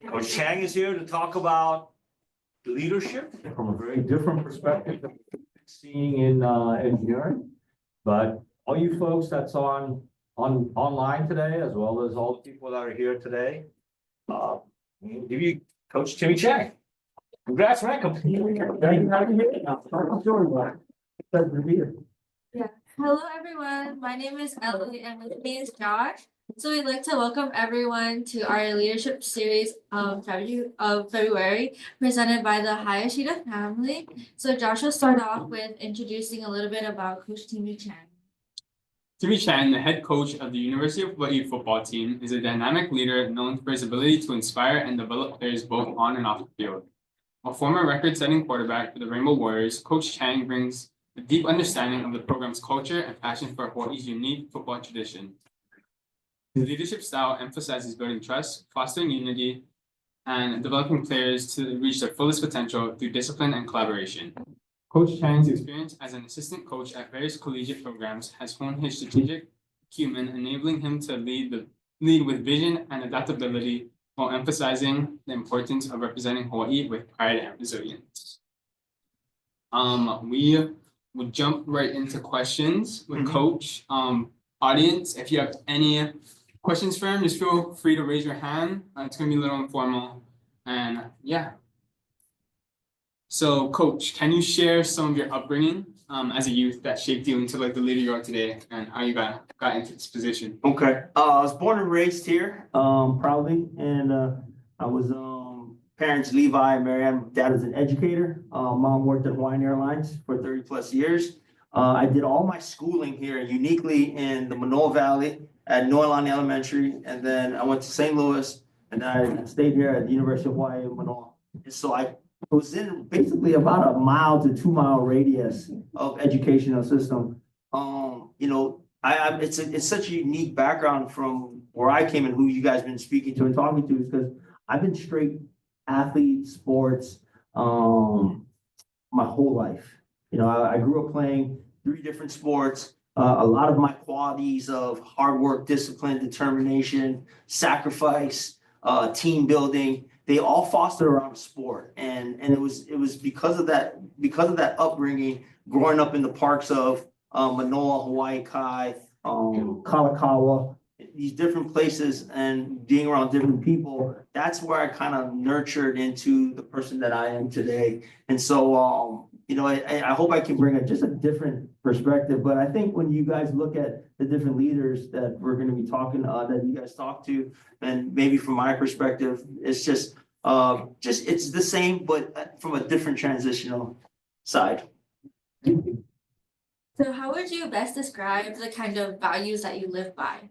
Coach Chang is here to talk about leadership from a very different perspective than seeing in engineering. But all you folks that's online today, as well as all the people that are here today, give you Coach Timmy Chang. Congrats, man. Thank you for having me. Pleasure to be here. Yeah. Hello, everyone. My name is Ellie, and with me is Josh. So we'd like to welcome everyone to our leadership series of February, presented by the Hayashida family. So Josh will start off with introducing a little bit about Coach Timmy Chang. Timmy Chang, the head coach of the University of Hawaii football team, is a dynamic leader known for his ability to inspire and develop players both on and off the field. A former record-setting quarterback for the Rainbow Warriors, Coach Chang brings a deep understanding of the program's culture and passion for Hawaii's unique football tradition. His leadership style emphasizes building trust, fostering unity, and developing players to reach their fullest potential through discipline and collaboration. Coach Chang's experience as an assistant coach at various collegiate programs has honed his strategic acumen, enabling him to lead with vision and adaptability while emphasizing the importance of representing Hawaii with pride and resilience. We would jump right into questions with Coach. Audience, if you have any questions for him, just feel free to raise your hand. It's going to be a little informal. And yeah. So, Coach, can you share some of your upbringing as a youth that shaped you into like the leader you are today, and how you got into this position? Okay. I was born and raised here, proudly, and I was parents Levi and Marianne. Dad was an educator. Mom worked at Hawaiian Airlines for 30 plus years. I did all my schooling here, uniquely in the Manoa Valley at Noelani Elementary, and then I went to St. Louis, and then I stayed here at the University of Hawaii in Manoa. And so I was in basically about a mile to 2 mile radius of educational system. It's such a unique background from where I came and who you guys been speaking to and talking to, is because I've been straight athlete sports my whole life. I grew up playing 3 different sports. A lot of my qualities of hard work, discipline, determination, sacrifice, team building, they all fostered around sport. And it was because of that upbringing, growing up in the parks of Manoa, Hawaii Kai, Kalakaua, these different places, and being around different people, that's where I kind of nurtured into the person that I am today. And so, I hope I can bring just a different perspective. But I think when you guys look at the different leaders that we're going to be talking, that you guys talk to, and maybe from my perspective, it's just it's the same, but from a different transitional side. So how would you best describe the kind of values that you live by?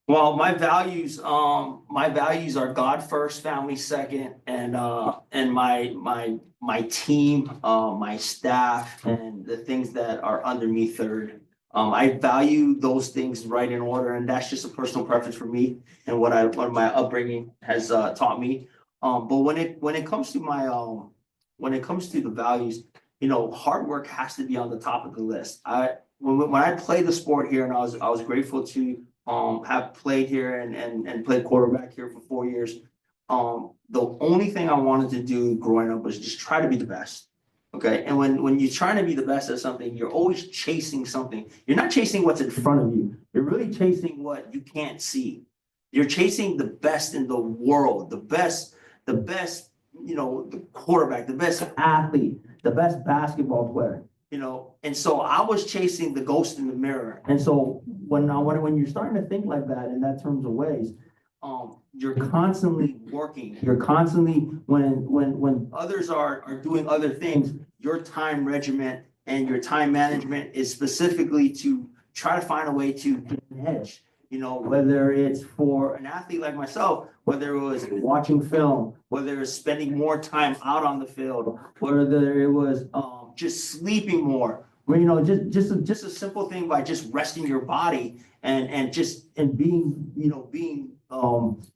Well, my values are God first, family second, and my team, my staff, and the things that are under me third. I value those things right in order, and that's just a personal preference for me and what my upbringing has taught me. But when it comes to the values, hard work has to be on the top of the list. When I played the sport here, and I was grateful to have played here and played quarterback here for 4 years. The only thing I wanted to do growing up was just try to be the best. Okay. And when you're trying to be the best at something, you're always chasing something. You're not chasing what's in front of you. You're really chasing what you can't see. You're chasing the best in the world, the best, the quarterback, the best athlete, the best basketball player. And so I was chasing the ghost in the mirror. And so when you're starting to think like that in that terms of ways, you're constantly working. You're constantly, when others are doing other things, your time regiment and your time management is specifically to try to find a way to get an edge. Whether it's for an athlete like myself, whether it was watching film, whether it was spending more time out on the field, whether it was just sleeping more, just a simple thing by just resting your body and being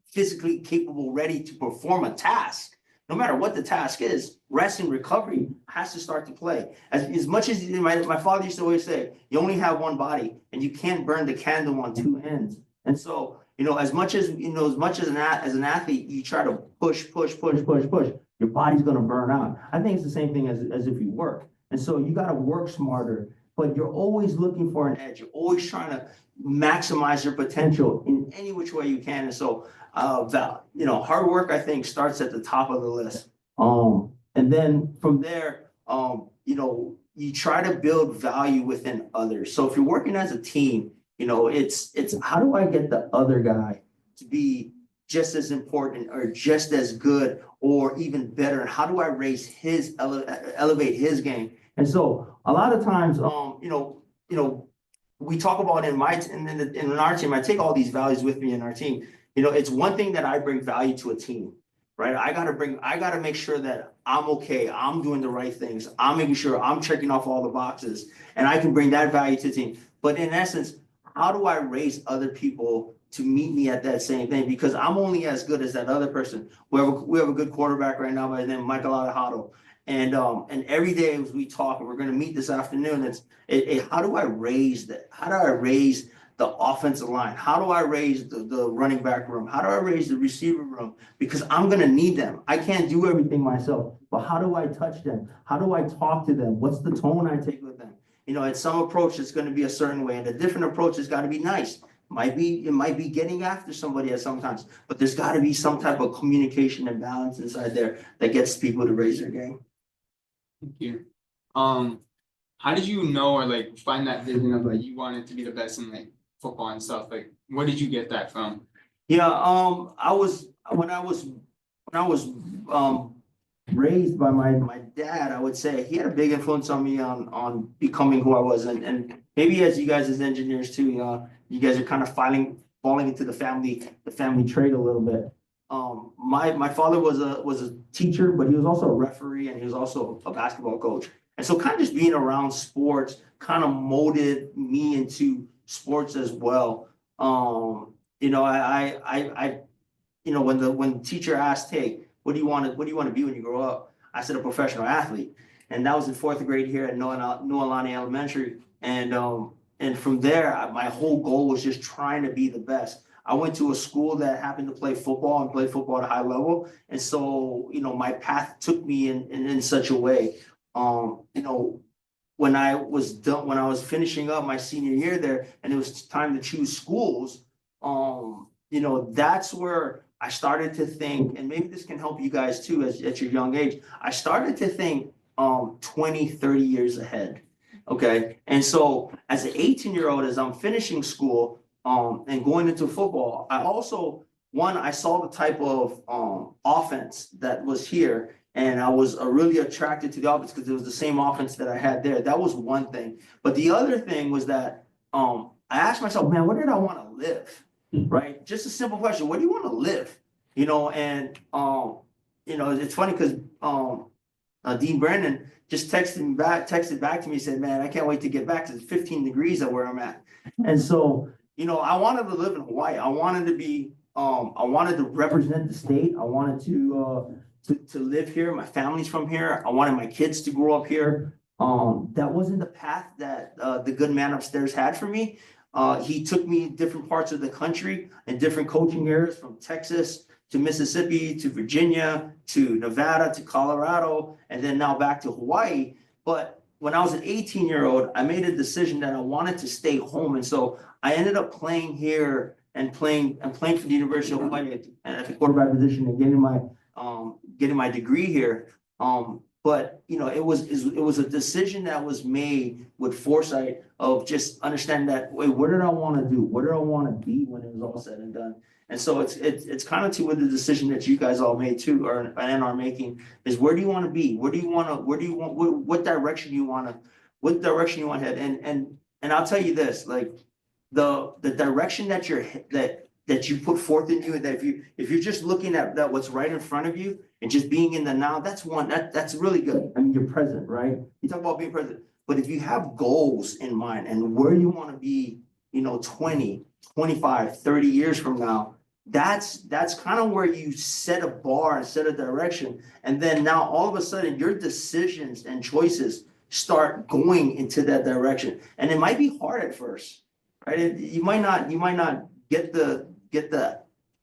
physically capable, ready to perform a task. No matter what the task is, rest and recovery has to start to play. As much as my father used to always say, you only have one body and you can't burn the candle on 2 ends. And so You know, as much as an athlete, you try to push. Your body's gonna burn out. I think it's the same thing as if you work. And so you gotta work smarter, but you're always looking for an edge. You're always trying to maximize your potential in any which way you can. And so, hard work, I think, starts at the top of the list. And then from there, you try to build value within others. So if you're working as a team, it's how do I get the other guy to be just as important or just as good or even better? And how do I raise elevate his game? And so a lot of times, we talk about in our team, I take all these values with me in our team. It's one thing that I bring value to a team, right? I gotta make sure that I'm okay. I'm doing the right things. I'm making sure I'm checking off all the boxes and I can bring that value to the team. But in essence, how do I raise other people to meet me at that same thing? Because I'm only as good as that other person. We have a good quarterback right now by the name of Michael Alejado. And every day as we talk, and we're going to meet this afternoon, how do I raise that? How do I raise the offensive line? How do I raise the running back room? How do I raise the receiver room? Because I'm going to need them. I can't do everything myself, but how do I touch them? How do I talk to them? What's the tone I take with them? At some approach, it's going to be a certain way, and a different approach has got to be nice. It might be getting after somebody at sometimes, but there's got to be some type of communication and balance inside there that gets people to raise their game. Thank you. How did you know or find that vision of you wanted to be the best in football and stuff? Where did you get that from? Yeah, when I was raised by my dad, I would say he had a big influence on me on becoming who I was, and maybe as you guys as engineers too, you guys are kind of falling into the family trait a little bit. My father was a teacher, but he was also a referee and he was also a basketball coach. And so kind of just being around sports kind of molded me into sports as well. When the teacher asked, "Hey, what do you want to be when you grow up?" I said, "A professional athlete." And that was in 4th grade here at Noelani Elementary. And from there, my whole goal was just trying to be the best. I went to a school that happened to play football and play football at a high level. And so, my path took me in such a way. When I was finishing up my senior year there and it was time to choose schools, that's where I started to think, and maybe this can help you guys too at your young age. I started to think 20, 30 years ahead. Okay. And so as an 18-year-old, as I'm finishing school and going into football, I saw the type of offense that was here. And I was really attracted to the offense because it was the same offense that I had there. That was one thing. But the other thing was that I asked myself, man, where did I want to live? Right? Just a simple question. Where do you want to live? It's funny because Dean Brennan just texted back to me and said, man, I can't wait to get back to 15 degrees at where I'm at. And so, I wanted to live in Hawaii. I wanted to represent the state. I wanted to live here. My family's from here. I wanted my kids to grow up here. That wasn't the path that the good man upstairs had for me. He took me different parts of the country and different coaching areas, from Texas to Mississippi to Virginia to Nevada to Colorado, and then now back to Hawaii. But when I was an 18-year-old, I made a decision that I wanted to stay home. And so I ended up playing here and playing for the University of Hawaii at the quarterback position and getting my degree here. But it was a decision that was made with foresight of just understanding that, wait, what did I want to do? What did I want to be when it was all said and done? And so it's kind of to with the decision that you guys all made too, and are making, is where do you want to be? What direction you want to head? And I'll tell you this, the direction that you put forth in you, that if you're just looking at what's right in front of you and just being in the now, that's really good. I mean, you're present, right? You talk about being present, but if you have goals in mind and where you want to be, 20, 25, 30 years from now, that's kind of where you set a bar and set a direction. And then now all of a sudden your decisions and choices start going into that direction. And it might be hard at first, right? You might not get the get the,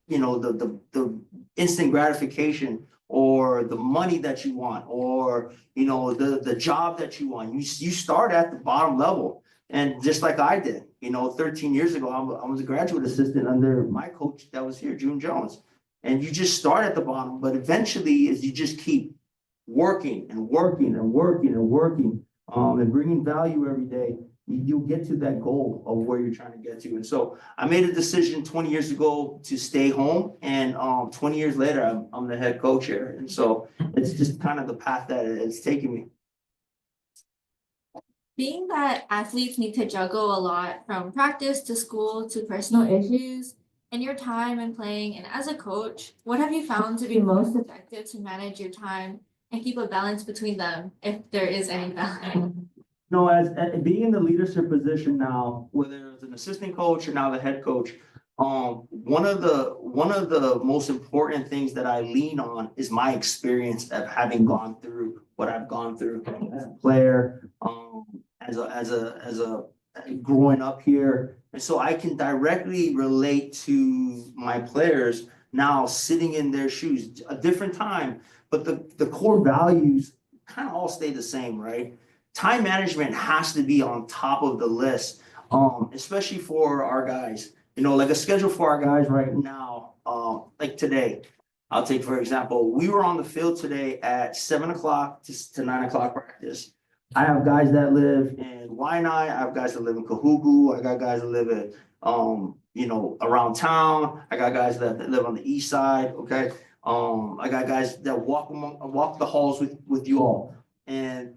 the instant gratification or the money that you want, or, the job that you want. You start at the bottom level. And just like I did, 13 years ago, I was a graduate assistant under my coach that was here, June Jones. And you just start at the bottom, but eventually as you just keep working and working and working and working, and bringing value every day, you'll get to that goal of where you're trying to get to. And so I made a decision 20 years ago to stay home, and 20 years later, I'm the head coach here. And so it's just kind of the path that it's taken me. Being that athletes need to juggle a lot from practice to school to personal issues, in your time and playing and as a coach, what have you found to be most effective to manage your time and keep a balance between them, if there is any balance? As being in the leadership position now, whether it's an assistant coach or now the head coach, one of the most important things that I lean on is my experience of having gone through what I've gone through as a player, as a growing up here. And so I can directly relate to my players now sitting in their shoes, a different time, but the core values kind of all stay the same, right? Time management has to be on top of the list, especially for our guys. Like a schedule for our guys right now, like today, I'll take, for example, we were on the field today at 7 o'clock to 9 o'clock practice. I have guys that live in Waianae. I have guys that live in Kahuku. I got guys that live in, around town. I got guys that live on the east side. Okay. I got guys that walk the halls with you all. And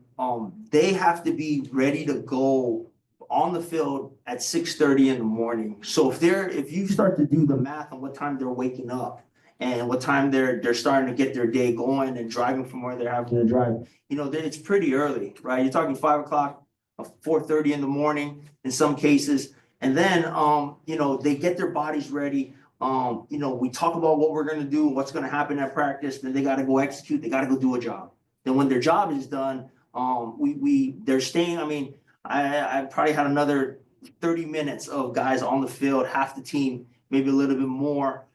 they have to be ready to go on the field at 6:30 in the morning. So if you start to do the math on what time they're waking up and what time they're starting to get their day going and driving from where they're having to drive, it's pretty early, right? You're talking 5 o'clock, 4:30 in the morning in some cases. And then, they get their bodies ready. We talk about what we're going to do, what's going to happen at practice. Then they got to go execute. They got to go do a job. Then when their job is done, they're staying. I mean, I probably had another 30 minutes of guys on the field, half the team, maybe a little bit more,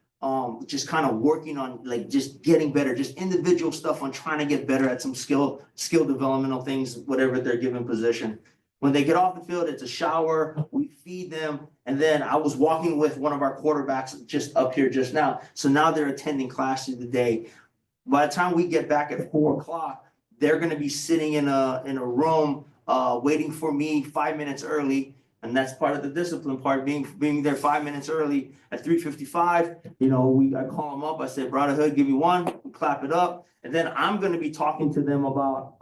just kind of working on like just getting better, just individual stuff on trying to get better at some skill developmental things, whatever their given position. When they get off the field, it's a shower, we feed them, and then I was walking with one of our quarterbacks just up here just now. So now they're attending class through the day. By the time we get back at 4 o'clock, they're going to be sitting in a room waiting for me 5 minutes early. And that's part of the discipline part, being there 5 minutes early at 3:55. I call them up. I say, Brother Hood, give me one, we clap it up. And then I'm going to be talking to them about,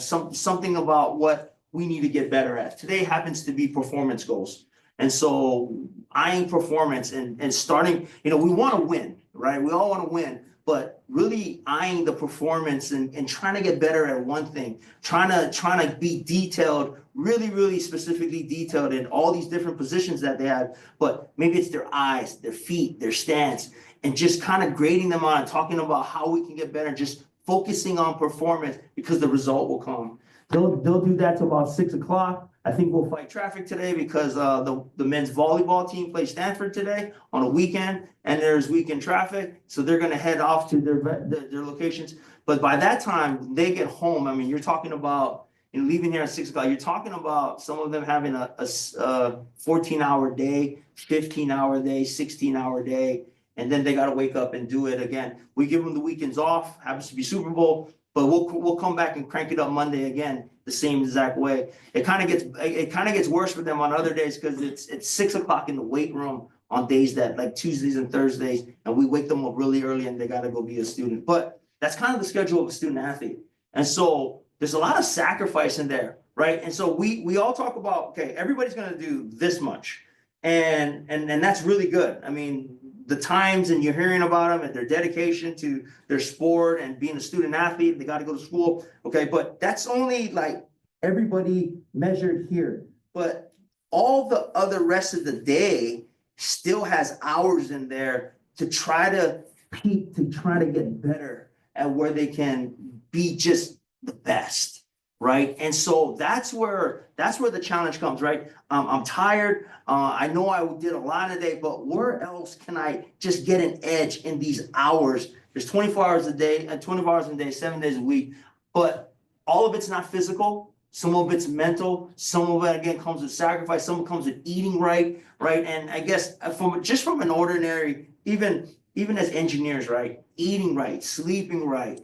something about what we need to get better at. Today happens to be performance goals. And so eyeing performance and starting, we want to win, right? We all want to win. But really eyeing the performance and trying to get better at one thing, trying to be detailed, really, really specifically detailed in all these different positions that they have. But maybe it's their eyes, their feet, their stance, and just kind of grading them on and talking about how we can get better, just focusing on performance because the result will come. They'll do that till about 6 o'clock. I think we'll fight traffic today because the men's volleyball team plays Stanford today on a weekend, and there's weekend traffic. So they're going to head off to their locations. But by that time, they get home. I mean, you're talking about leaving here at 6 o'clock. You're talking about some of them having a 14-hour day, 15-hour day, 16-hour day, and then they got to wake up and do it again. We give them the weekends off. Happens to be Super Bowl. But we'll come back and crank it up Monday again, the same exact way. It kind of gets worse for them on other days because it's 6 o'clock in the weight room on days that like Tuesdays and Thursdays, and we wake them up really early and they got to go be a student. But that's kind of the schedule of a student athlete, and so there's a lot of sacrifice in there, right? And so we all talk about, okay, everybody's going to do this much, and that's really good. I mean, the times and you're hearing about them and their dedication to their sport and being a student athlete, they got to go to school. Okay. But that's only like everybody measured here, but all the other rest of the day still has hours in there to try to peak, to try to get better at where they can be just the best. right? And so that's where the challenge comes, right? I'm tired. I know I did a lot today, but where else can I just get an edge in these hours? There's 24 hours a day, 24 hours a day, 7 days a week, but all of it's not physical. Some of it's mental. Some of it again comes with sacrifice. Some of it comes with eating right, right? And I guess from an ordinary, even as engineers, right? Eating right, sleeping right,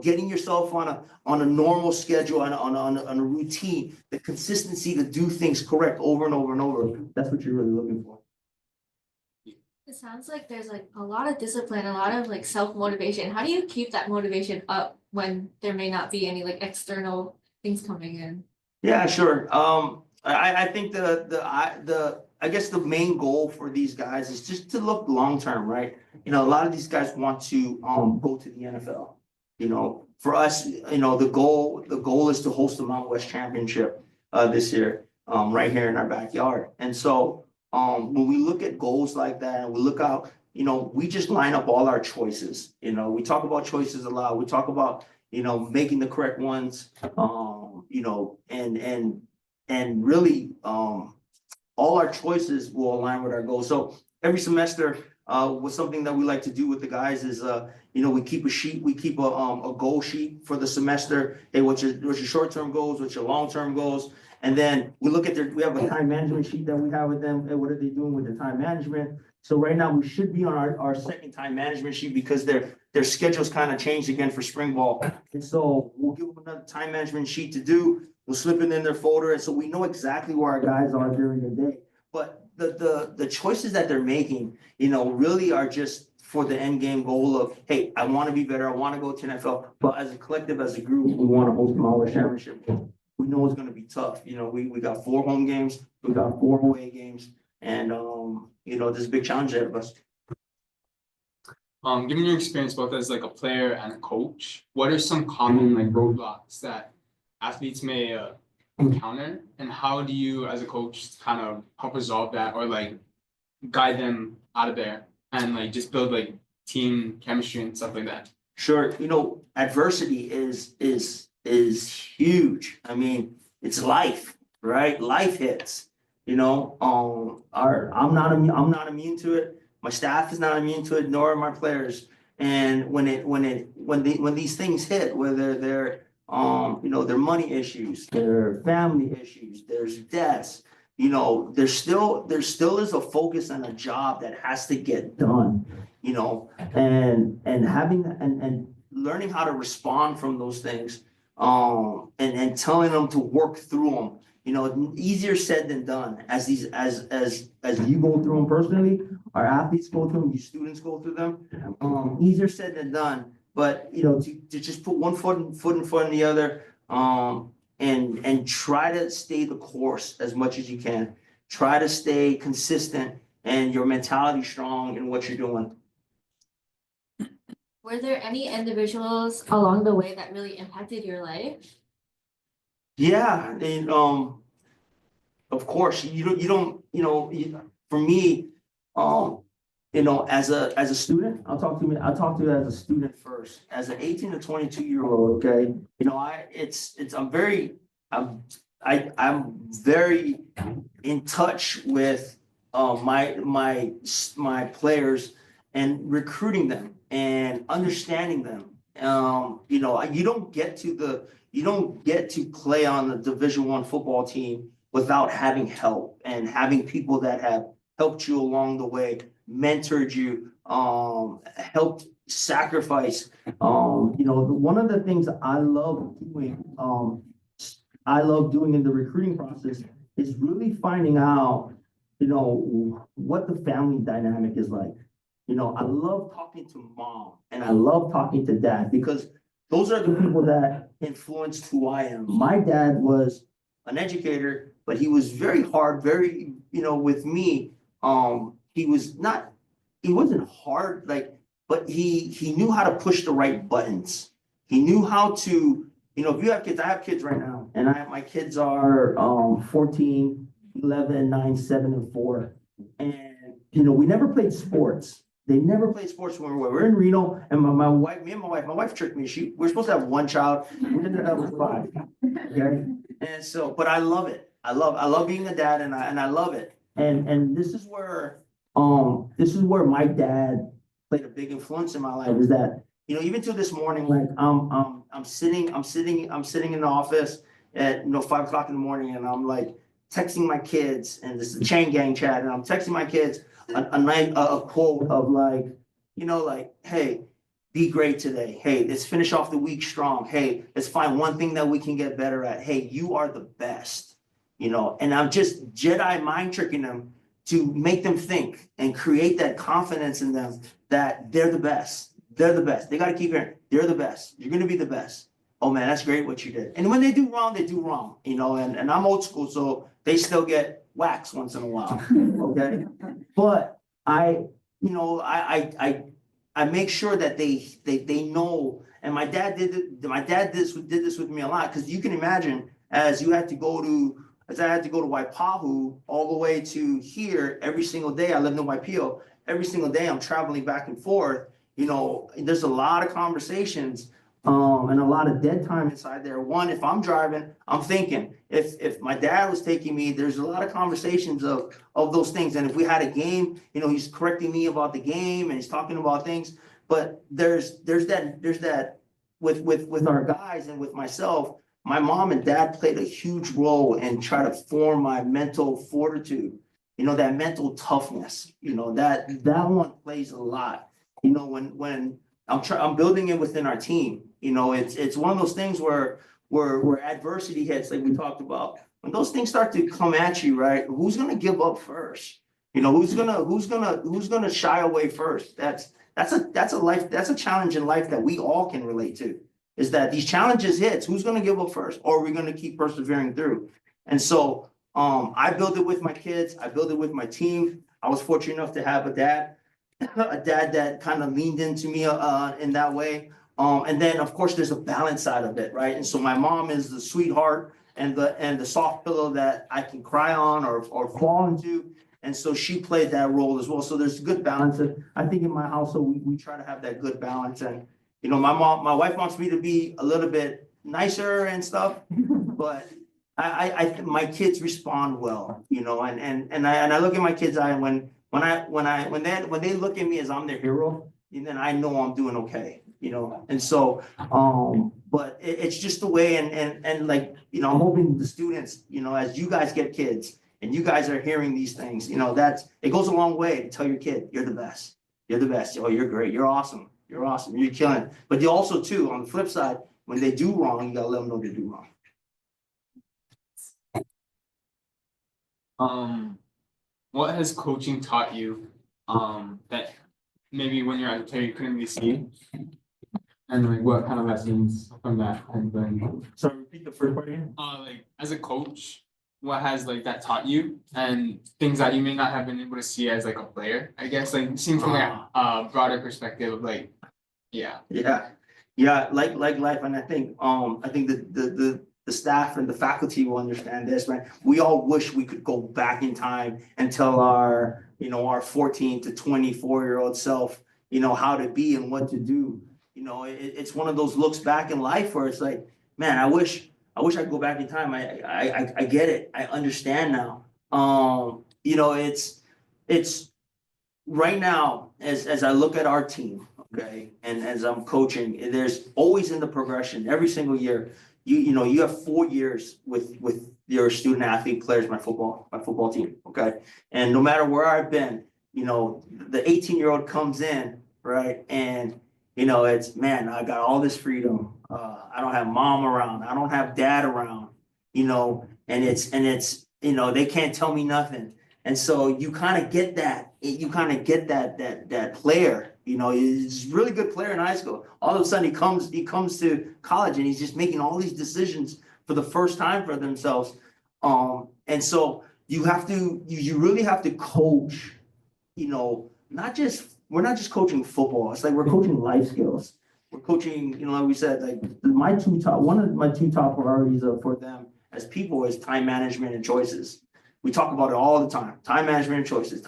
getting yourself on a normal schedule, on a routine, the consistency to do things correct over and over and over. That's what you're really looking for. It sounds like there's like a lot of discipline, a lot of like self-motivation. How do you keep that motivation up when there may not be any like external things coming in? Yeah, sure. I think I guess the main goal for these guys is just to look long term, right? A lot of these guys want to go to the NFL. For us, the goal is to host the Mountain West Championship this year, right here in our backyard. And so when we look at goals like that, and we look out, we just line up all our choices. We talk about choices a lot. We talk about making the correct ones. And really, all our choices will align with our goals. So every semester, was something that we like to do with the guys is, we keep a sheet, we keep a goal sheet for the semester. Hey, what's your short-term goals? What's your long-term goals? And then we look at we have a time management sheet that we have with them. And what are they doing with their time management? So right now we should be on our second time management sheet because their schedules kind of changed again for spring ball. And so we'll give them another time management sheet to do. We'll slip it in their folder. And so we know exactly where our guys are during the day. But the choices that they're making, really are just for the end game goal of, hey, I want to be better. I want to go to NFL. But as a collective, as a group, we want to host the Mountain West Championship. We know it's going to be tough. We got 4 home games. We got 4 away games. And, there's a big challenge ahead of us. Given your experience both as like a player and a coach, what are some common like roadblocks that athletes may encounter, and how do you as a coach kind of help resolve that or like guide them out of there and like just build like team chemistry and stuff like that? Sure. Adversity is huge. I mean, it's life, right? Life hits. I'm not immune to it. My staff is not immune to it, nor are my players. And when these things hit, whether they're their money issues, their family issues, there's deaths, there still is a focus and a job that has to get done, and having and learning how to respond from those things, and telling them to work through them. Easier said than done as you go through them personally, our athletes go through them, you students go through them. Easier said than done, but to just put one foot in front of the other, and try to stay the course as much as you can. Try to stay consistent and your mentality strong in what you're doing. Were there any individuals along the way that really impacted your life? Yeah, and of course, for me, as a student, I'll talk to you as a student first. As an 18 to 22-year-old, okay, I'm very in touch with my players and recruiting them and understanding them. You don't get to play on the Division I football team without having help and having people that have helped you along the way, mentored you, helped sacrifice. One of the things I love doing in the recruiting process is really finding out, what the family dynamic is like. I love talking to mom and I love talking to dad because those are the people that influenced who I am. My dad was an educator, but he was very hard, with me. He wasn't hard, but he knew how to push the right buttons. He knew how to, if you have kids, I have kids right now, and my kids are 14, 11, 9, 7, and 4. And, we never played sports. They never played sports when we're in Reno, and my wife tricked me. We're supposed to have one child. We ended up with five. Okay, and so, but I love it. I love being a dad, and I love it. And this is where my dad played a big influence in my life. Is that, you know, even to this morning, like I'm sitting in the office at 5 o'clock in the morning, and I'm like texting my kids, and this is the Chang gang chat, and I'm texting my kids a quote of like, like, hey, be great today. Hey, let's finish off the week strong. Hey, let's find one thing that we can get better at. Hey, you are the best, and I'm just Jedi mind tricking them to make them think and create that confidence in them that they're the best. They're the best. They got to keep hearing, they're the best. You're going to be the best. Oh man, that's great what you did. And when they do wrong, they do wrong, and I'm old school, so they still get whacks once in a while. Okay. But I make sure that they know, and my dad did this with me a lot, because you can imagine as I had to go to Waipahu all the way to here every single day. I lived in Waipio. Every single day I'm traveling back and forth. There's a lot of conversations and a lot of dead time inside there. One, if I'm driving, I'm thinking, if my dad was taking me, there's a lot of conversations of those things. And if we had a game, he's correcting me about the game and he's talking about things. But there's that with our guys and with myself. My mom and dad played a huge role in trying to form my mental fortitude, that mental toughness, that one plays a lot, when I'm building it within our team. It's one of those things where adversity hits, like we talked about. When those things start to come at you, right? Who's gonna give up first? Who's gonna shy away first? That's a challenge in life that we all can relate to. Is that these challenges hits, who's gonna give up first? Or are we gonna keep persevering through? And so I built it with my kids, I built it with my team. I was fortunate enough to have a dad that kind of leaned into me in that way. And then of course there's a balance side of it, right? And so my mom is the sweetheart and the soft pillow that I can cry on or fall into. And so she played that role as well. So there's good balance. And I think in my household, we try to have that good balance. And my wife wants me to be a little bit nicer and stuff, but my kids respond well, and I look at my kids' eye, and when they look at me as I'm their hero, and then I know I'm doing okay, and so, but it's just the way, and like, I'm hoping the students, as you guys get kids and you guys are hearing these things, it goes a long way to tell your kid, you're the best. Oh, you're great. You're awesome. You're killing it. But you also too, on the flip side, when they do wrong, you gotta let them know they do wrong. What has coaching taught you that maybe when you're at the player you couldn't really see? And like what kind of lessons from that and then So repeat the first part again. like as a coach, what has like that taught you and things that you may not have been able to see as like a player, I guess, like seeing from like a broader perspective of like, yeah, like life. And I think the staff and the faculty will understand this, right? We all wish we could go back in time and tell our 14 to 24-year-old self, how to be and what to do. It's one of those looks back in life where it's like, man, I wish I could go back in time. I get it. I understand now. It's right now as I look at our team, okay, and as I'm coaching, there's always in the progression every single year. You have 4 years with your student athlete players, my football team, okay, and no matter where I've been, the 18-year-old comes in, right, and it's, man, I got all this freedom. I don't have mom around. I don't have dad around, and it's they can't tell me nothing. And so you kind of get that. You kind of get that player. He's a really good player in high school. All of a sudden he comes to college and he's just making all these decisions for the first time for themselves. And so you really have to coach. We're not just coaching football. It's like we're coaching life skills. We're coaching, like we said, like one of my two top priorities for them as people is time management and choices. We talk about it all the time. Time management and choices.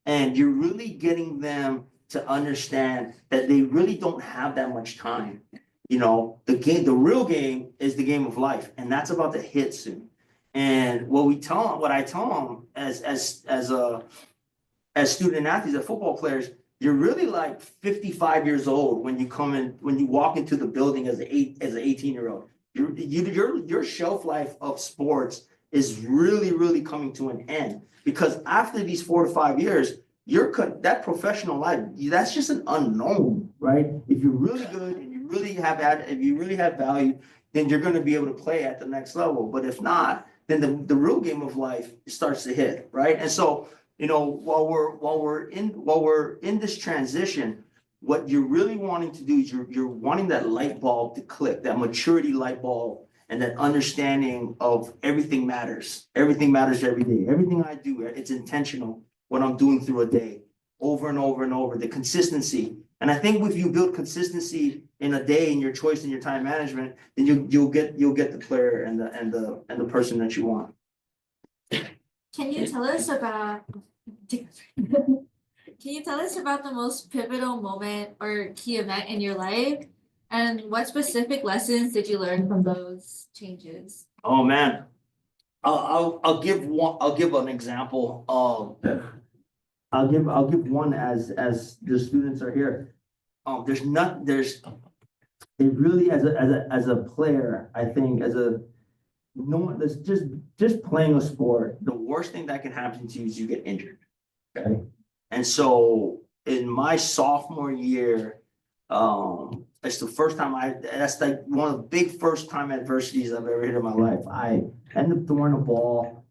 And you're really getting them to understand that they really don't have that much time. You know, the real game is the game of life, and that's about to hit soon. And what I tell them as student athletes, as football players, you're really like 55 years old when you walk into the building as an 18-year-old. Your shelf life of sports is really coming to an end, because after these 4 to 5 years, that professional life, that's just an unknown, right? If you're really good and if you really have value, then you're going to be able to play at the next level. But if not, then the real game of life starts to hit, right? And so, you know, while we're in this transition, what you're really wanting to do is you're wanting that light bulb to click, that maturity light bulb, and that understanding of everything matters. Everything matters every day. Everything I do, it's intentional. What I'm doing through a day, over and over and over, the consistency. And I think if you build consistency in a day in your choice and your time management, then you'll get the player and the person that you want. Can you tell us about the most pivotal moment or key event in your life? And what specific lessons did you learn from those changes? Oh man, I'll give an example. I'll give one as the students are here. It really as a player, I think that's just playing a sport, the worst thing that can happen to you is you get injured. Okay. And so in my sophomore year, it's the first time that's like one of the big first time adversities I've ever hit in my life. I ended up throwing a ball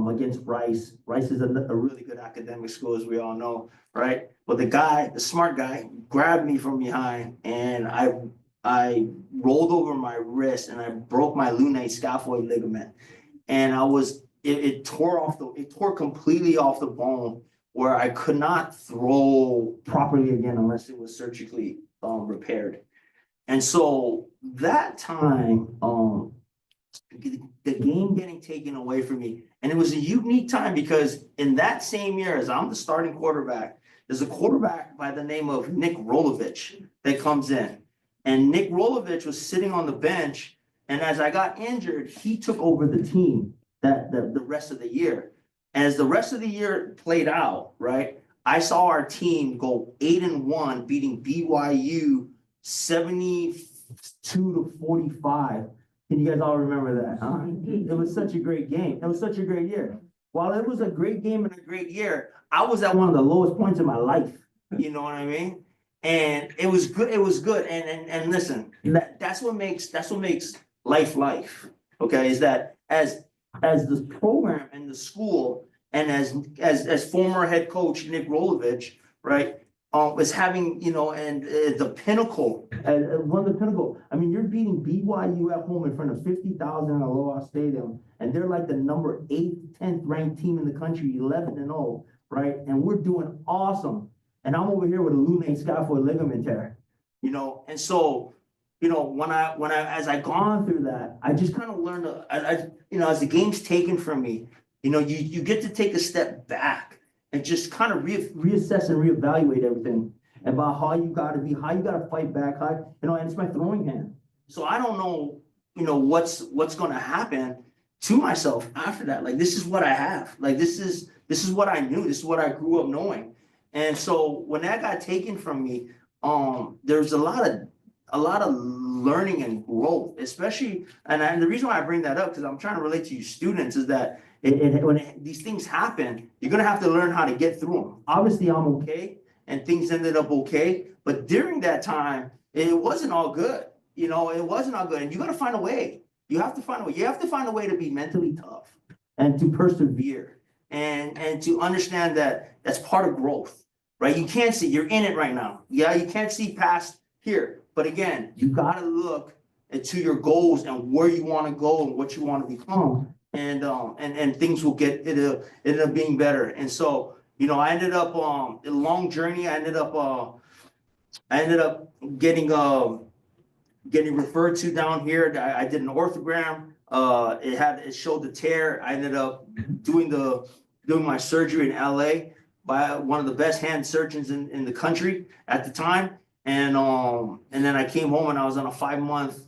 against Rice. Rice is a really good academic school, as we all know, right? But the smart guy, grabbed me from behind, and I rolled over my wrist and I broke my lunate scaphoid ligament, and it tore completely off the bone, where I could not throw properly again unless it was surgically repaired. And so that time, the game getting taken away from me, and it was a unique time because in that same year, as I'm the starting quarterback, there's a quarterback by the name of Nick Rolovich that comes in. And Nick Rolovich was sitting on the bench, and as I got injured, he took over the team the rest of the year. As the rest of the year played out, right, I saw our team go 8-1, beating BYU 72-45. Can you guys all remember that? Huh? It was such a great game. It was such a great year. While it was a great game and a great year, I was at one of the lowest points in my life. You know what I mean? And it was good. It was good. And listen, that's what makes life. Okay, is that as the program and the school, and as former head coach Nick Rolovich, right, was having, you know, and the pinnacle, one of the pinnacle. I mean, you're beating BYU at home in front of 50,000 in Aloha Stadium, and they're like the number 8th, 10th ranked team in the country, 11-0, right? And we're doing awesome. And I'm over here with a lunate scaphoid ligament tear, you know. And so, you know, when I as I gone through that, I just kind of learned, you know, as the game's taken from me, you know, you get to take a step back and just kind of reassess and reevaluate everything about how you got to fight back, you know. And it's my throwing hand, so I don't know, you know, what's going to happen to myself after that. Like, this is what I have. Like, this is what I knew. This is what I grew up knowing. And so when that got taken from me, there's a lot of learning and growth, especially, and the reason why I bring that up, because I'm trying to relate to you students, is that when these things happen, you're gonna have to learn how to get through them. Obviously, I'm okay, and things ended up okay, but during that time, it wasn't all good. You know, it wasn't all good, and you gotta find a way. You have to find a way. You have to find a way to be mentally tough and to persevere. And to understand that that's part of growth, right? You can't see, you're in it right now. Yeah, you can't see past here. But again, you got to look into your goals and where you want to go and what you want to become. And things will it'll end up being better. And so, you know, I ended up a long journey. I ended up getting referred to down here. I did an orthogram. It showed the tear. I ended up doing my surgery in LA. by one of the best hand surgeons in the country at the time. And then I came home and I was on a 5-month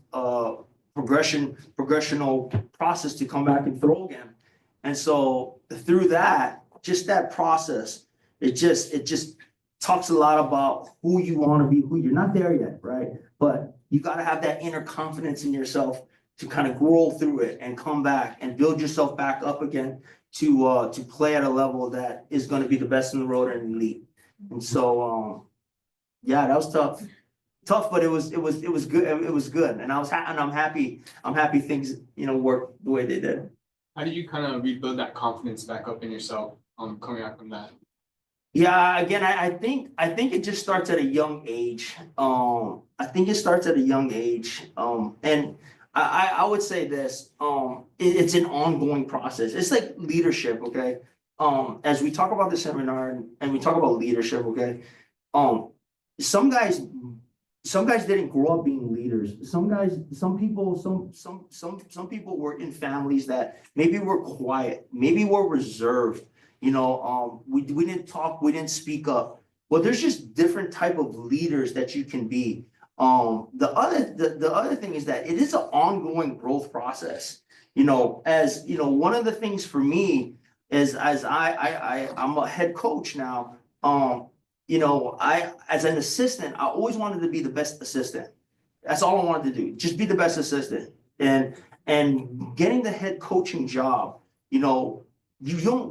progressional process to come back and throw again. And so through that, just that process, it just talks a lot about who you want to be, who you're not there yet, right? But you got to have that inner confidence in yourself to kind of grow through it and come back and build yourself back up again to play at a level that is going to be the best in the world and elite. And so yeah, that was tough, but it was good. It was good, and I'm happy things worked the way they did. How do you kind of rebuild that confidence back up in yourself coming out from that? Yeah, again, I think it just starts at a young age. I think it starts at a young age. And I would say this, it's an ongoing process. It's like leadership, okay? As we talk about the seminar and we talk about leadership, okay? Some guys didn't grow up being leaders. Some people were in families that maybe were quiet, maybe were reserved. We didn't talk, we didn't speak up. Well, there's just different type of leaders that you can be. The other thing is that it is an ongoing growth process. One of the things for me is as I'm a head coach now. As an assistant, I always wanted to be the best assistant. That's all I wanted to do, just be the best assistant. And getting the head coaching job, you don't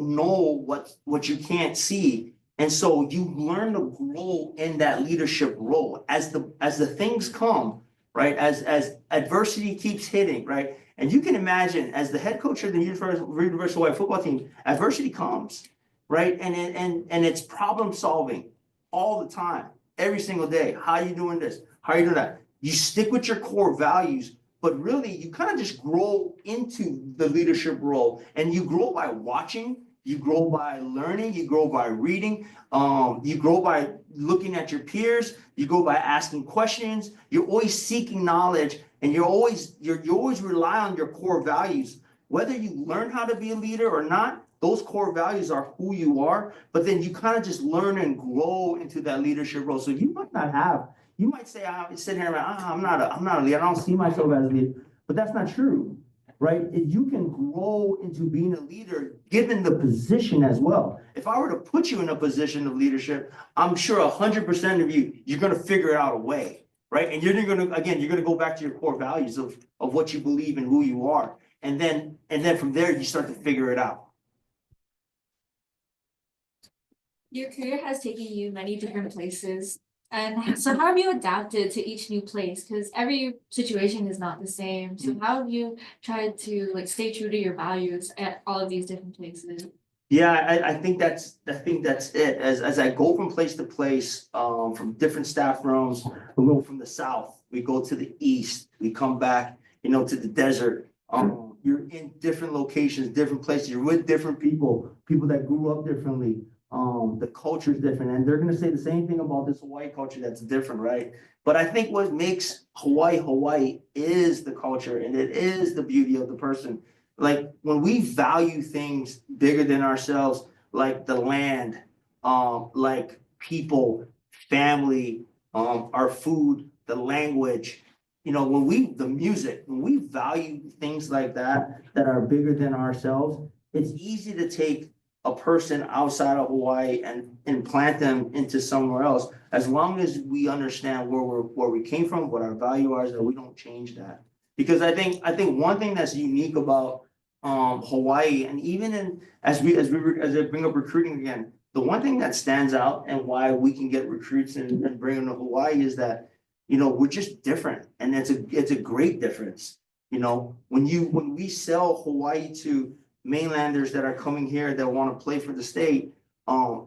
know what you can't see. And so you learn to grow in that leadership role as the things come, right? As adversity keeps hitting, right? And you can imagine as the head coach of the Universal Hawaii football team, adversity comes, right? And it's problem solving all the time, every single day. How are you doing this? How are you doing that? You stick with your core values, but really you kind of just grow into the leadership role, and you grow by watching, you grow by learning, you grow by reading, you grow by looking at your peers, you go by asking questions, you're always seeking knowledge, and you always rely on your core values. Whether you learn how to be a leader or not, those core values are who you are, but then you kind of just learn and grow into that leadership role. So you might say, I'm sitting here, I'm not a leader, I don't see myself as a leader, but that's not true, right? You can grow into being a leader given the position as well. If I were to put you in a position of leadership, I'm sure 100% of you're going to figure out a way, right? And you're going to go back to your core values of what you believe and who you are. And then from there, you start to figure it out. Your career has taken you many different places. And so how have you adapted to each new place? Because every situation is not the same. So how have you tried to stay true to your values at all of these different places? Yeah, I think that's it. As I go from place to place, from different staff rooms, we go from the south, we go to the east, we come back, to the desert. You're in different locations, different places. You're with different people that grew up differently. The culture is different, and they're going to say the same thing about this Hawaii culture that's different, right? But I think what makes Hawaii is the culture, and it is the beauty of the person. Like when we value things bigger than ourselves, like the land, like people, family, our food, the language, the music, when we value things like that are bigger than ourselves, it's easy to take a person outside of Hawaii and implant them into somewhere else, as long as we understand where we came from, what our value is, and we don't change that. Because I think one thing that's unique about Hawaii, and even as I bring up recruiting again, the one thing that stands out and why we can get recruits and bring them to Hawaii is that we're just different, and it's a great difference. When we sell Hawaii to mainlanders that are coming here that want to play for the state,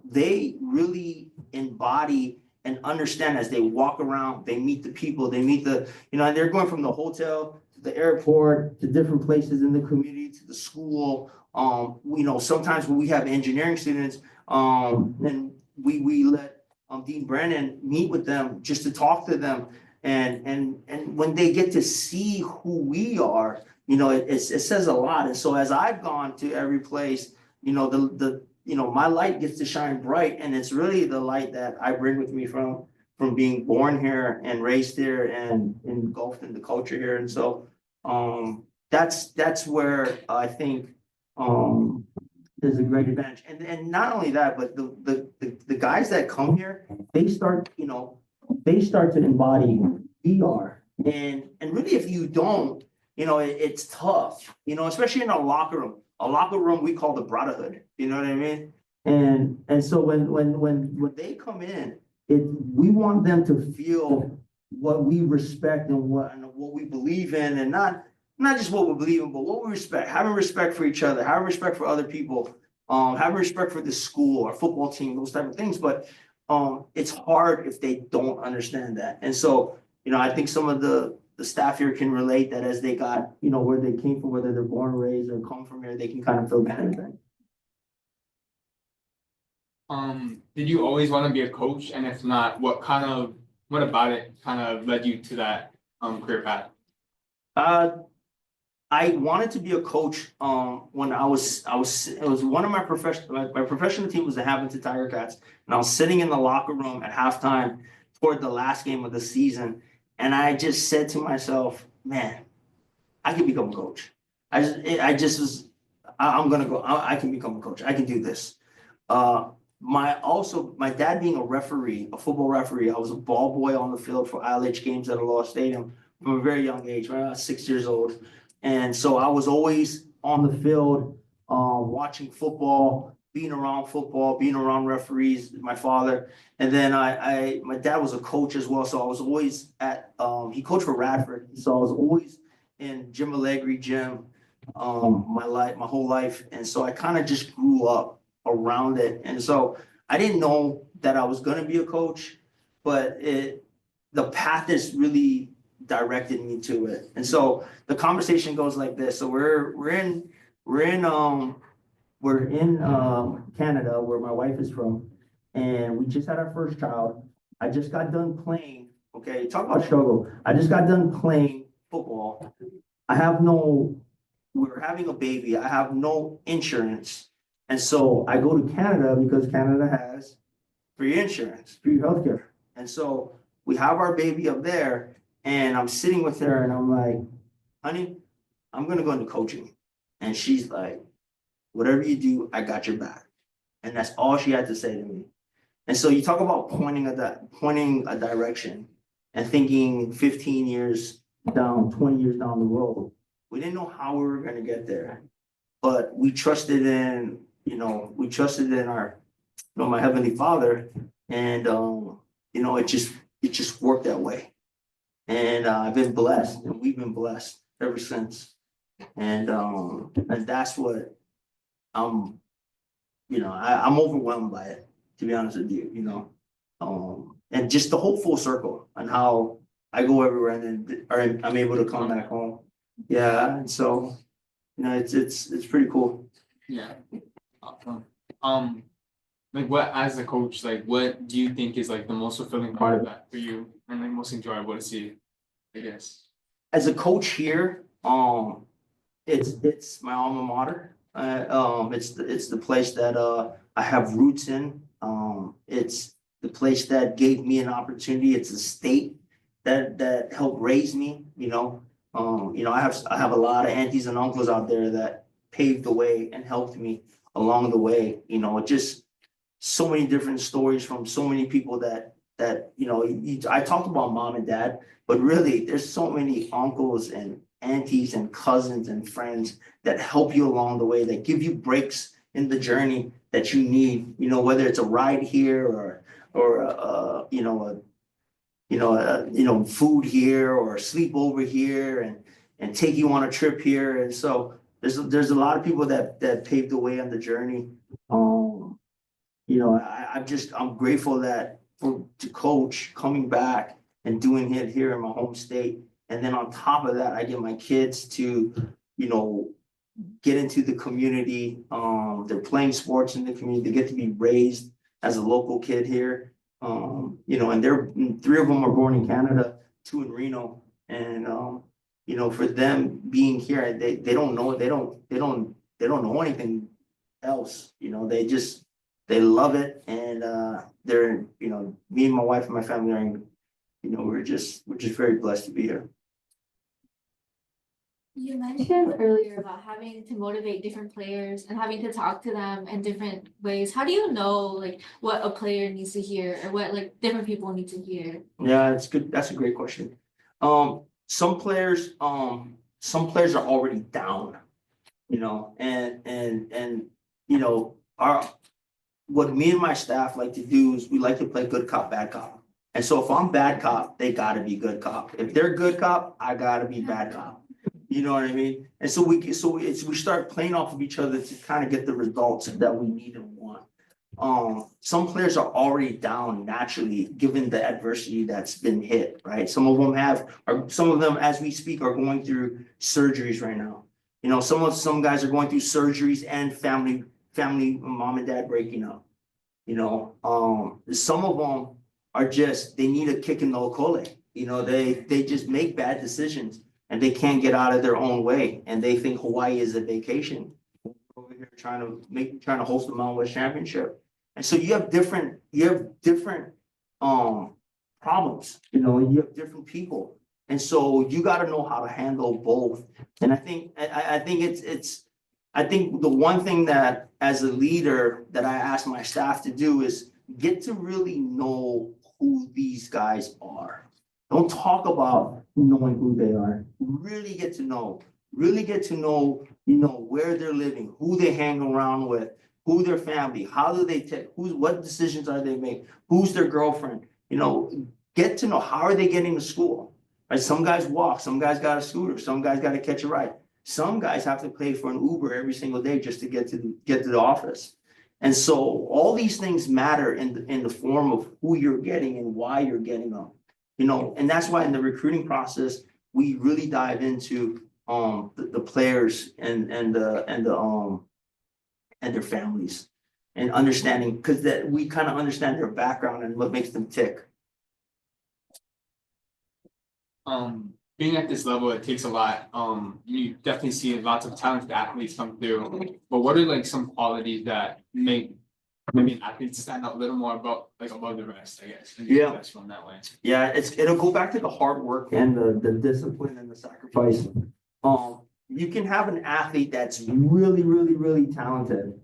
they really embody and understand as they walk around, they meet the people, they meet and they're going from the hotel to the airport to different places in the community to the school. Sometimes when we have engineering students, and we let Dean Brennan meet with them just to talk to them, and when they get to see who we are, it says a lot. And so as I've gone to every place, the my light gets to shine bright, and it's really the light that I bring with me from being born here and raised here and engulfed in the culture here. And so that's where I think there's a great advantage. And not only that, but the guys that come here, they start to embody who we are. And really, if you don't, it's tough, especially in a locker room. A locker room we call the brotherhood, you know what I mean? And so when they come in, we want them to feel what we respect and what we believe in, and not just what we believe in, but what we respect, having respect for each other, having respect for other people, having respect for the school, our football team, those type of things. But it's hard if they don't understand that. And so, I think some of the staff here can relate that as they got, where they came from, whether they're born, raised, or come from here, they can kind of feel that. Did you always want to be a coach? And if not, what about it kind of led you to that career path? I wanted to be a coach when it was one of my professional team was the Hamilton Tiger Cats, and I was sitting in the locker room at halftime toward the last game of the season, and I just said to myself, man, I can become a coach. I'm gonna go. I can become a coach. I can do this. My dad being a referee, a football referee, I was a ball boy on the field for ILH games at a Law Stadium from a very young age, when I was 6 years old. And so I was always on the field, watching football, being around referees, my father. And then my dad was a coach as well. So I was always he coached for Radford. So I was always in Jim Allegri gym, my whole life. And so I kind of just grew up around it. And so I didn't know that I was going to be a coach, but the path is really directed me to it. And so the conversation goes like this. So we're in Canada, where my wife is from, and we just had our first child. I just got done playing. Okay, talk about struggle. I just got done playing football. We're having a baby. I have no insurance. And so I go to Canada because Canada has free insurance, free healthcare. And so we have our baby up there, and I'm sitting with her and I'm like, honey, I'm going to go into coaching. And she's like, whatever you do, I got your back. And that's all she had to say to me. And so you talk about pointing a direction and thinking 15 years down, 20 years down the road. We didn't know how we were going to get there, but we trusted in our, my Heavenly Father. And, it just worked that way. And I've been blessed, and we've been blessed ever since. And that's what I'm overwhelmed by it, to be honest with you, and just the whole full circle and how I go everywhere and then I'm able to come back home. Yeah. And so, it's pretty cool. Yeah. Like what, as a coach, like what do you think is like the most fulfilling part of that for you and like most enjoyable to see, I guess? As a coach here, it's my alma mater. It's the place that I have roots in. It's the place that gave me an opportunity. It's the state that helped raise me. I have a lot of aunties and uncles out there that paved the way and helped me along the way. Just so many different stories from so many people that I talked about mom and dad, but really there's so many uncles and aunties and cousins and friends that help you along the way, that give you breaks in the journey that you need, whether it's a ride here or food here or sleep over here and take you on a trip here. And so there's a lot of people that paved the way on the journey. I'm grateful to coach, coming back and doing it here in my home state. And then on top of that, I get my kids to, get into the community. They're playing sports in the community. They get to be raised as a local kid here. And three of them are born in Canada, 2 in Reno. And, for them being here, they don't know anything else, they love it, and they're, me and my wife and my family are, we're just very blessed to be here. You mentioned earlier about having to motivate different players and having to talk to them in different ways. How do you know like what a player needs to hear or what like different people need to hear? Yeah, it's good. That's a great question. Some players are already down, and our what me and my staff like to do is we like to play good cop, bad cop. And so if I'm bad cop, they gotta be good cop. If they're good cop, I gotta be bad cop. You know what I mean? And so we start playing off of each other to kind of get the results that we need and want. Some players are already down naturally, given the adversity that's been hit, right? Some of them, as we speak, are going through surgeries right now. Some guys are going through surgeries and family, mom and dad breaking up. Some of them are they need a kick in the okole. They just make bad decisions and they can't get out of their own way, and they think Hawaii is a vacation. Over here trying to host the Mountain West Championship. And so you have different problems, you have different people. And so you got to know how to handle both. And I think the one thing that as a leader that I ask my staff to do is get to really know who these guys are. Don't talk about knowing who they are. Really get to know, where they're living, who they hang around with, who their family, how do they take, what decisions are they making, who's their girlfriend, get to know how are they getting to school. Right? Some guys walk, some guys got a scooter, some guys got to catch a ride. Some guys have to pay for an Uber every single day just to get to the office. And so all these things matter in the form of who you're getting and why you're getting them. And that's why in the recruiting process, we really dive into the players and their families and understanding, because that we kind of understand their background and what makes them tick. Being at this level, it takes a lot. You definitely see lots of talented athletes come through. But what are like some qualities that make maybe an athlete stand out a little more above the rest, I guess? Yeah. That's one that way. Yeah, it'll go back to the hard work and the discipline and the sacrifice. You can have an athlete that's really, really, really talented,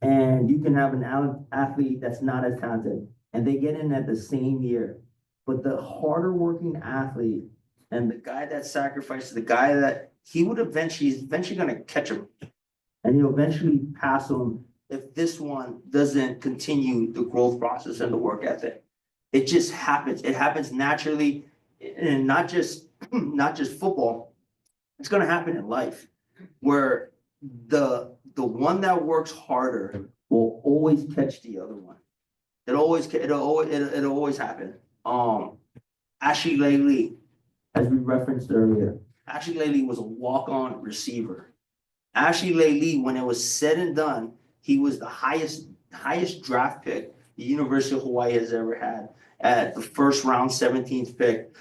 and you can have an athlete that's not as talented, and they get in at the same year. But the harder working athlete and the guy that sacrifices, the guy that he's eventually going to catch him, and he'll eventually pass him if this one doesn't continue the growth process and the work ethic. It just happens. It happens naturally, and not just football. It's going to happen in life, where the one that works harder will always catch the other one. It'll always happen. Ashley Laley, as we referenced earlier, Ashley Laley was a walk-on receiver. Ashley Laley, when it was said and done, he was the highest draft pick the University of Hawaii has ever had, at the first round, 17th pick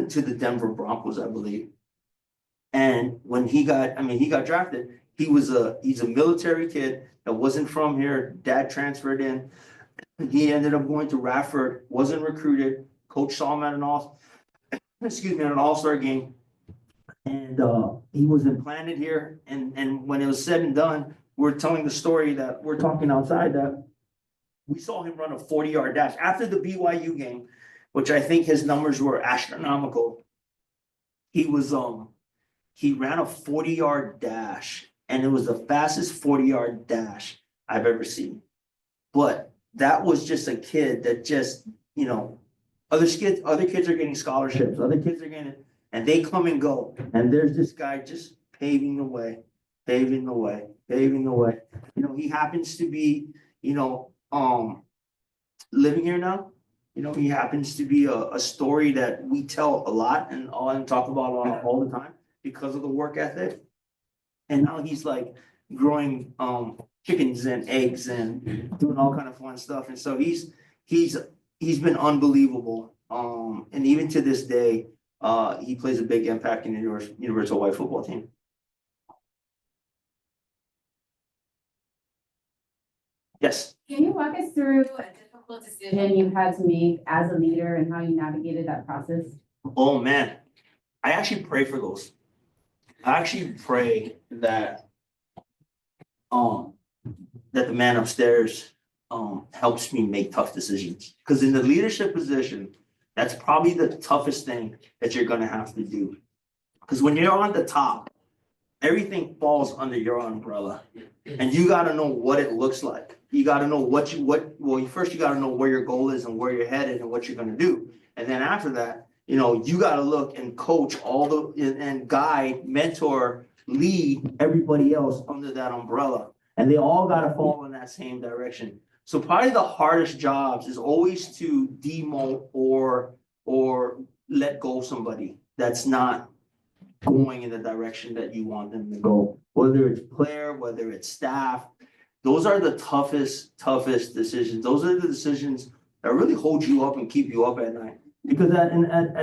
to the Denver Broncos, I believe. And when he got drafted, he's a military kid that wasn't from here. Dad transferred in. He ended up going to Radford, wasn't recruited. Coach saw him at an all-star game. And he was implanted here. And when it was said and done, we're telling the story that we're talking outside, that we saw him run a 40-yard dash after the BYU game, which I think his numbers were astronomical. He ran a 40-yard dash, and it was the fastest 40-yard dash I've ever seen. But that was just a kid that just, other kids are getting scholarships, other kids are getting, and they come and go. And there's this guy just paving the way. He happens to be, living here now. He happens to be a story that we tell a lot and talk about all the time because of the work ethic. And now he's like growing chickens and eggs and doing all kind of fun stuff. And so he's been unbelievable. And even to this day, he plays a big impact in the University of Hawaii football team. Yes. Can you walk us through a difficult decision you had to make as a leader and how you navigated that process? Oh, man. I actually pray for those. I actually pray that that the man upstairs helps me make tough decisions. Because in the leadership position, that's probably the toughest thing that you're gonna have to do. Because when you're on the top, everything falls under your umbrella. And you gotta know what it looks like. You gotta know first you gotta know where your goal is and where you're headed and what you're gonna do. And then after that, you gotta look and coach and guide, mentor, lead everybody else under that umbrella. And they all gotta fall in that same direction. So probably the hardest jobs is always to demote or let go somebody that's not going in the direction that you want them to go. Whether it's player, whether it's staff, those are the toughest decisions. Those are the decisions that really hold you up and keep you up at night. Because at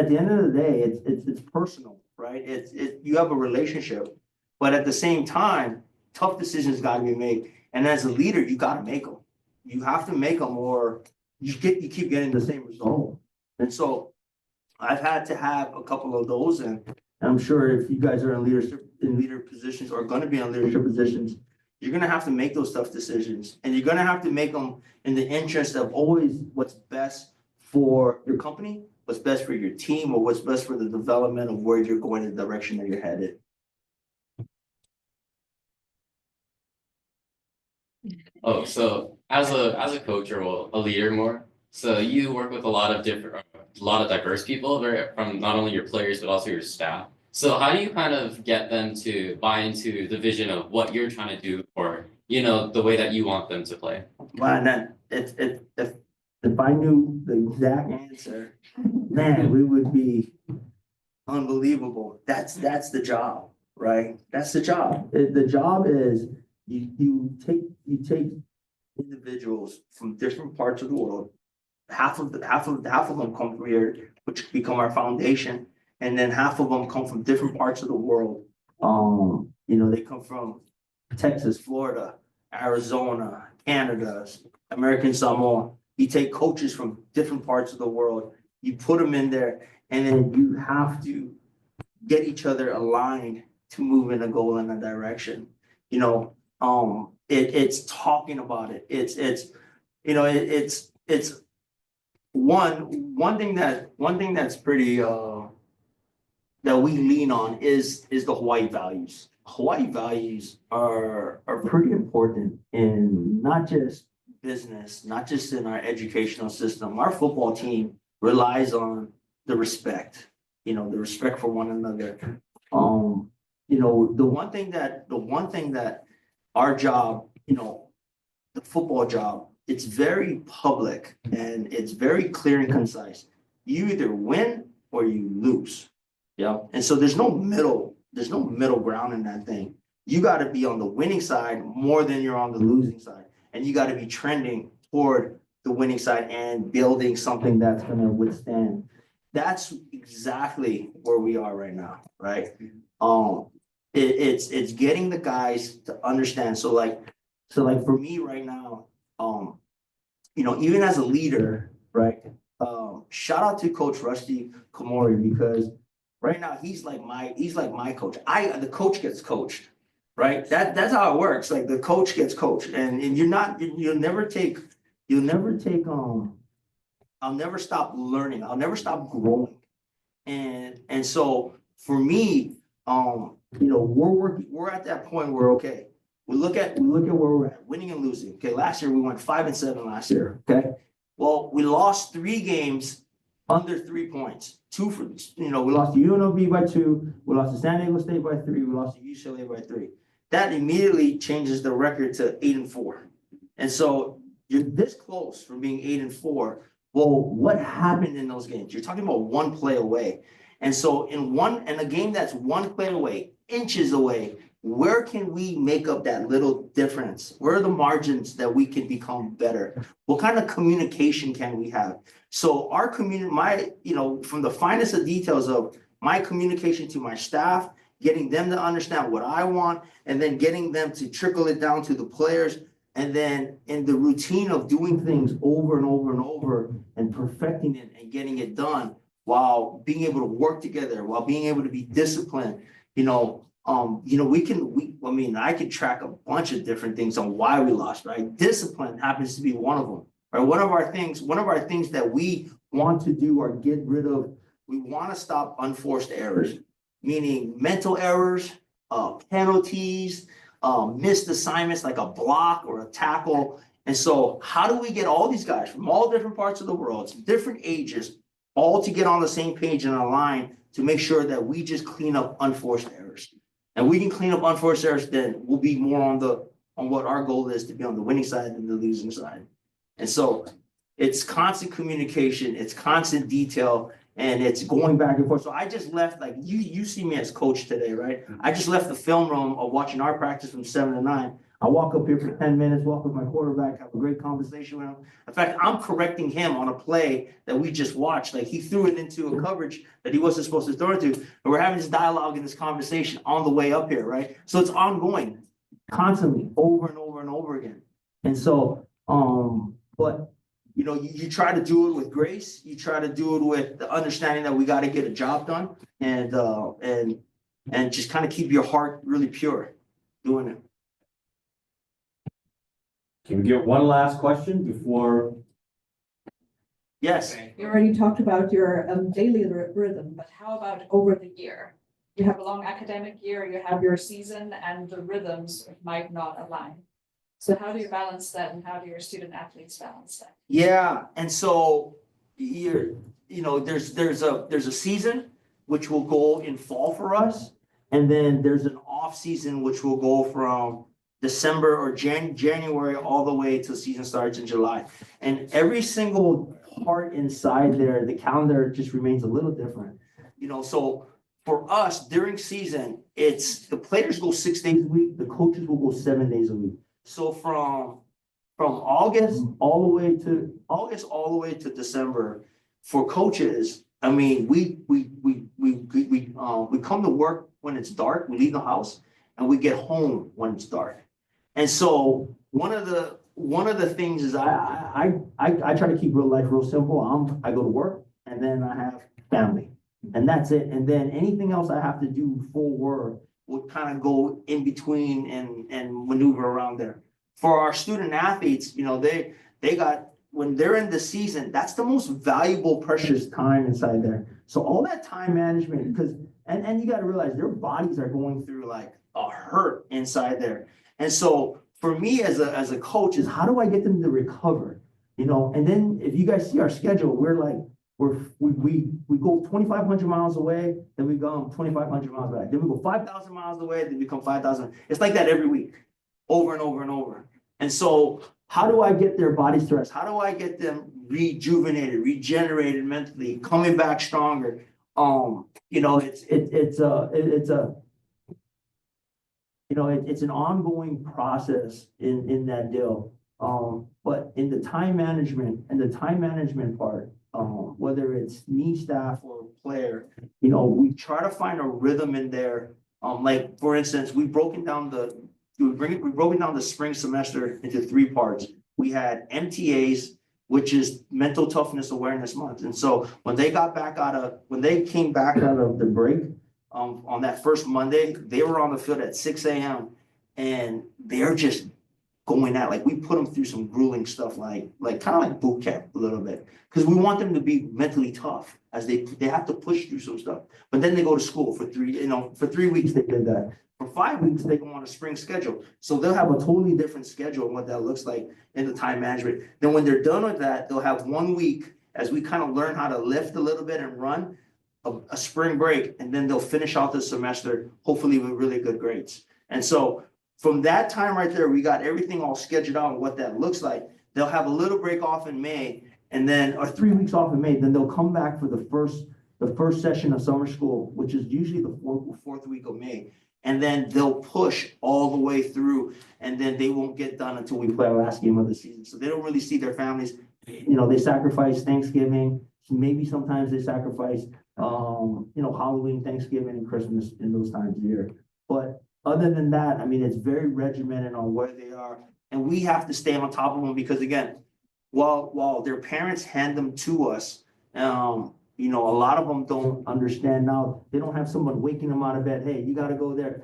the end of the day, it's personal, right? You have a relationship, but at the same time, tough decisions got to be made. And as a leader, you got to make them. You have to make them, or you keep getting the same result. And so, I've had to have a couple of those, and I'm sure if you guys are in leader positions or going to be in leadership positions, you're going to have to make those tough decisions, and you're going to have to make them in the interest of always what's best for your company, what's best for your team, or what's best for the development of where you're going, the direction that you're headed. Oh, so as a coach or a leader more, so you work with a lot of diverse people, from not only your players but also your staff. So how do you kind of get them to buy into the vision of what you're trying to do, or the way that you want them to play? Man, if I knew the exact answer, man, we would be unbelievable. That's the job, right? That's the job. The job is you take individuals from different parts of the world. Half of them come from here, which become our foundation, and then half of them come from different parts of the world. They come from Texas, Florida, Arizona, Canada, American Samoa. You take coaches from different parts of the world, you put them in there, and then you have to get each other aligned to move in a goal in a direction. It's talking about it. It's one thing that's pretty that we lean on is the Hawaii values. Hawaii values are pretty important in not just business, not just in our educational system. Our football team relies on the respect, the respect for one another. The one thing that our job, the football job, it's very public and it's very clear and concise. You either win or you lose. Yeah. And so there's no middle ground in that thing. You got to be on the winning side more than you're on the losing side. And you got to be trending toward the winning side and building something that's going to withstand. That's exactly where we are right now, right? It's getting the guys to understand. So like for me right now, even as a leader, right? Shout out to Coach Rusty Komori, because right now he's like my coach. The coach gets coached, right? That's how it works. Like the coach gets coached, and you'll never I'll never stop learning. I'll never stop growing. And so for me, we're at that point where, okay, we look at where we're at, winning and losing. Okay, last year we went 5-7 last year. Okay. Well, we lost 3 games under 3 points. We lost to UNLV by 2, we lost to San Diego State by 3, we lost to UCLA by 3. That immediately changes the record to 8-4. And so you're this close from being 8-4. Well, what happened in those games? You're talking about one play away. And so in a game that's one play away, inches away, where can we make up that little difference? Where are the margins that we can become better? What kind of communication can we have? So our from the finest of details of my communication to my staff, getting them to understand what I want, and then getting them to trickle it down to the players. And then in the routine of doing things over and over and over and perfecting it and getting it done while being able to work together, while being able to be disciplined, I mean, I could track a bunch of different things on why we lost, right? Discipline happens to be one of them, right? One of our things that we want to do or get rid of, we want to stop unforced errors, meaning mental errors, penalties, missed assignments like a block or a tackle. And so how do we get all these guys from all different parts of the world, different ages, all to get on the same page and align to make sure that we just clean up unforced errors? And we can clean up unforced errors, then we'll be more on what our goal is, to be on the winning side than the losing side. And so it's constant communication, it's constant detail, and it's going back and forth. So I just left, like, you see me as coach today, right? I just left the film room of watching our practice from 7 to 9. I walk up here for 10 minutes, walk with my quarterback, have a great conversation with him. In fact, I'm correcting him on a play that we just watched. Like, he threw it into a coverage that he wasn't supposed to throw it to. And we're having this dialogue and this conversation on the way up here, right? So it's ongoing, constantly, over and over and over again. And so, but you try to do it with grace. You try to do it with the understanding that we got to get a job done, and just kind of keep your heart really pure doing it. Can we get one last question before? Yes. You already talked about your daily rhythm, but how about over the year? You have a long academic year, you have your season, and the rhythms might not align. So how do you balance that, and how do your student athletes balance that? Yeah, and so there's a season which will go in fall for us, and then there's an off season which will go from December or January all the way till season starts in July. And every single part inside there, the calendar just remains a little different. So for us during season, it's the players go 6 days a week, the coaches will go 7 days a week. So from August all the way to December, for coaches, I mean, we come to work when it's dark, we leave the house, and we get home when it's dark. And so one of the things is I try to keep real life real simple. I go to work, and then I have family, and that's it. And then anything else I have to do for work would kind of go in between and maneuver around there. For our student athletes, they got, when they're in the season, that's the most valuable, precious time inside there. So all that time management, because and you got to realize their bodies are going through like a hurt inside there. And so for me as a coach is, how do I get them to recover? And then if you guys see our schedule, we go 2,500 miles away, then we go 2,500 miles back. Then we go 5,000 miles away, then we come 5,000. It's like that every week, over and over and over. And so how do I get their bodies to rest? How do I get them rejuvenated, regenerated mentally, coming back stronger? It's an ongoing process in that deal. But in the time management part, whether it's me, staff, or player, we try to find a rhythm in there. Like for instance, we've broken down the spring semester into 3 parts. We had MTAs, which is Mental Toughness Awareness Month. And so when they came back out of the break, on that first Monday, they were on the field at 6 a.m. and they're just going at, like, we put them through some grueling stuff, like kind of like boot camp a little bit, because we want them to be mentally tough as they have to push through some stuff. But then they go to school for 3 weeks. They did that. For 5 weeks, they go on a spring schedule. So they'll have a totally different schedule and what that looks like in the time management. Then when they're done with that, they'll have 1 week as we kind of learn how to lift a little bit and run, a spring break, and then they'll finish out the semester, hopefully with really good grades. And so from that time right there, we got everything all scheduled out and what that looks like. They'll have a little break off in May, and then, or 3 weeks off in May, then they'll come back for the first session of summer school, which is usually the fourth week of May. And then they'll push all the way through, and then they won't get done until we play our last game of the season. So they don't really see their families. They sacrifice Thanksgiving. Maybe sometimes they sacrifice, Halloween, Thanksgiving, and Christmas in those times of year. But other than that, I mean, it's very regimented on where they are. And we have to stay on top of them because again, while their parents hand them to us, you know, a lot of them don't understand now. They don't have someone waking them out of bed. Hey, you gotta go there.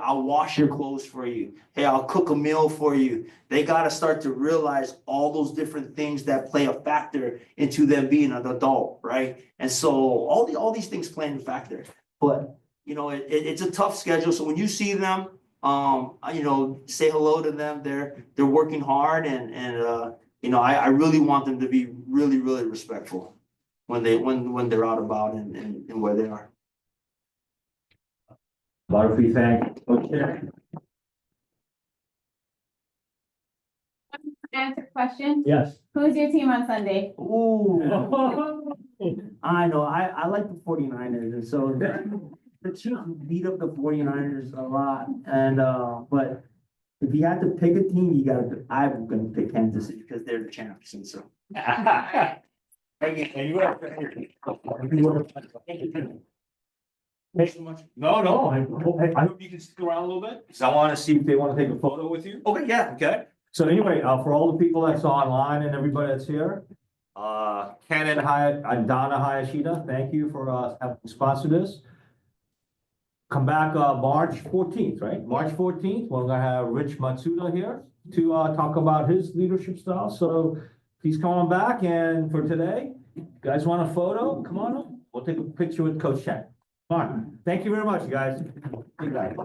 I'll wash your clothes for you. Hey, I'll cook a meal for you. They gotta start to realize all those different things that play a factor into them being an adult, right? And so all these things play a factor. But you know, it's a tough schedule. So when you see them, you know, say hello to them. They're working hard and you know, I really want them to be really respectful when they're out about and where they are. But if we thank Coach Chang. Answer question. Yes. Who's your team on Sunday? Ooh, I know, I like the 49ers, and so the Chiefs beat up the 49ers a lot, and but if you had to pick a team, I'm gonna pick Kansas City because they're the champs, and so. Thank you. And you have. Thanks so much. No, I hope you can stick around a little bit, because I want to see if they want to take a photo with you. Okay, yeah. Okay, so anyway, for all the people that's online and everybody that's here, Ken and Donna Hayashida, thank you for having sponsored this. Come back March 14th, right? March 14th, we're gonna have Rich Matsuda here to talk about his leadership style. So please come on back. And for today, you guys want a photo? Come on up. We'll take a picture with Coach Chang. Come on. Thank you very much, guys. Good guys.